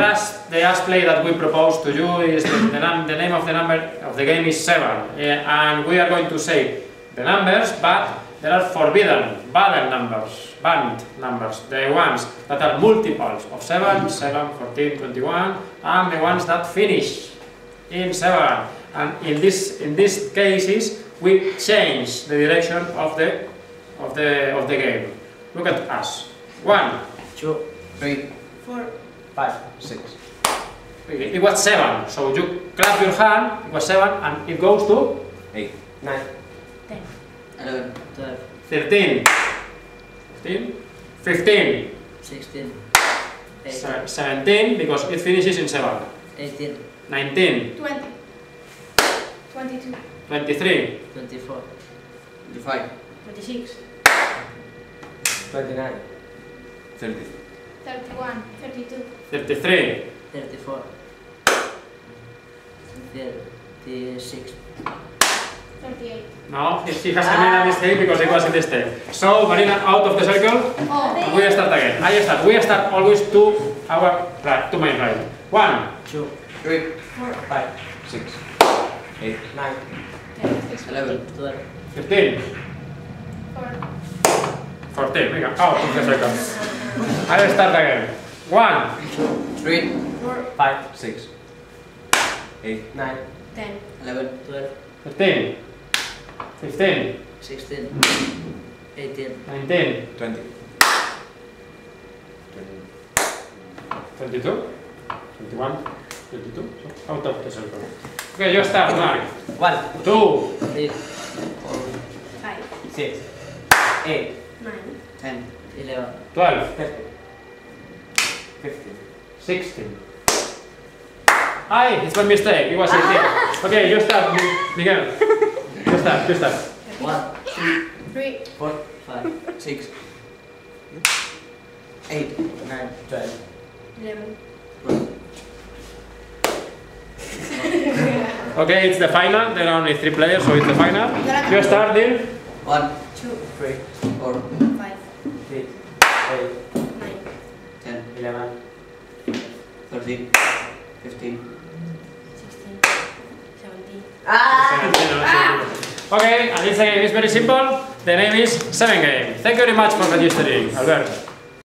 last play that we propose to you is the name of the number of the game is 7, and we are going to say the numbers, but there are banned numbers, the ones that are multiples of 7, 14, 21, and the ones that finish in 7. And in these cases, we change the direction of the game. Look at us. 1, 2, 3, 4, 5, 6. It was 7, so you clap your hand, it was 7, and it goes to 8, 9, 10, 11, 12, 13, 15, 16, 17, because it finishes in 7, 18, 19, 20, 22, 23, 24, 25, 26, 29, 30, 31, 32, 33, 34, 36. 38. no, she has made a mistake because it was in this step. So, Marina, out of the circle, Oh, and we start again. We start always to our right, to my right. 1, 2, 3, 4, 5, 6, 8, 9, 10, 11, 12, 15, 4, 14, venga, out of the circle. I start again. 1, 3, 4, 5, 6, 8, 9, 10, 11, 12, 13, 15, 16, 18, 19, 20, 22, 21, 22, so out of the circle. Okay, you start now. 1, 2, 3, 5, 6, 8, 9, 10, 11, 12, 13, 15, 16. It's my mistake, it was 18. Okay, you start, Miguel. You start. 1, 2, 3, 4, 5, 6, 8, 9, 12, 11. 12. Okay, it's the final. There are only 3 players, so it's the final. You start, Dean. 1, 2, 3, 4, 5, 6, 8, 9, 10, 11, 13, 15. 16, 17. Okay, and this game is very simple. The name is 7 Game. Thank you very much for registering, Albert.